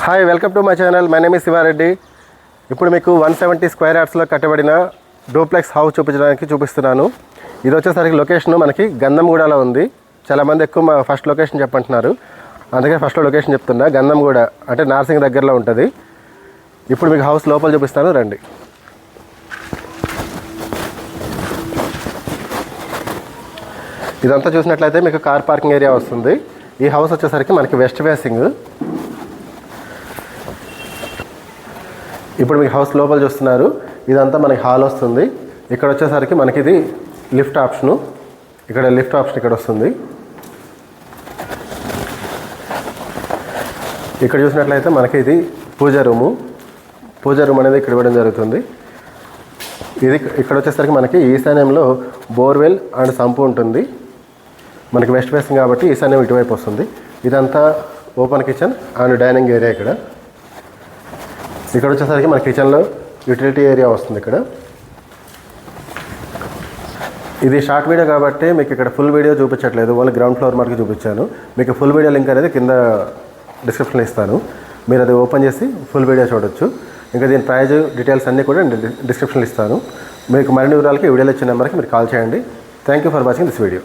Hi, welcome to my channel. My name is Shiva Reddy. ఇప్పుడు మీకు 170 square యార్డ్స్లో కట్టబడిన డూప్లెక్స్ హౌస్ చూపిస్తున్నాను. ఇది వచ్చేసరికి లొకేషన్ మనకి గంధంగూడలో ఉంది. చాలామంది ఎక్కువ మా ఫస్ట్ లొకేషన్ చెప్పంటున్నారు, అందుకే ఫస్ట్లో లొకేషన్ చెప్తున్నా. గంధంగూడ అంటే నార్సింగ్ దగ్గరలో ఉంటుంది. ఇప్పుడు మీకు హౌస్ లోపల చూపిస్తాను, రండి. ఇదంతా చూసినట్లయితే మీకు కార్ పార్కింగ్ ఏరియా వస్తుంది. ఈ హౌస్ వచ్చేసరికి మనకి వెస్ట్ ఫేసింగ్. ఇప్పుడు మీకు హౌస్ లోపల చూస్తున్నారు, ఇదంతా మనకి హాల్ వస్తుంది. ఇక్కడ వచ్చేసరికి మనకి ఇది లిఫ్ట్ ఆప్షను. ఇక్కడ లిఫ్ట్ ఆప్షన్ ఇక్కడ వస్తుంది. ఇక్కడ చూసినట్లయితే మనకి ఇది పూజా రూమ్ అనేది ఇక్కడ ఇవ్వడం జరుగుతుంది. ఇది ఇక్కడ వచ్చేసరికి మనకి ఈశాన్యంలో బోర్వెల్ అండ్ సంపు ఉంటుంది. మనకి వెస్ట్ ఫేసింగ్ కాబట్టి ఈశాన్యం ఇటువైపు వస్తుంది. ఇదంతా open kitchen and dining area. ఇక్కడ వచ్చేసరికి మన కిచెన్లో యూటిలిటీ ఏరియా వస్తుంది. ఇది షార్ట్ వీడియో కాబట్టి మీకు ఇక్కడ ఫుల్ వీడియో చూపించట్లేదు, ఓన్లీ గ్రౌండ్ ఫ్లోర్ వరకు చూపించాను. మీకు ఫుల్ వీడియో లింక్ అనేది కింద డిస్క్రిప్షన్లో ఇస్తాను, మీరు అది ఓపెన్ చేసి ఫుల్ వీడియో చూడొచ్చు. ఇంకా దీని ప్రైజ్ డీటెయిల్స్ అన్నీ కూడా డిస్క్రిప్షన్లో ఇస్తాను. మీకు మరిన్ని వివరాలకి వీడియోలో ఇచ్చిన నెంబర్కి మీరు కాల్ చేయండి. Thank you for watching this video.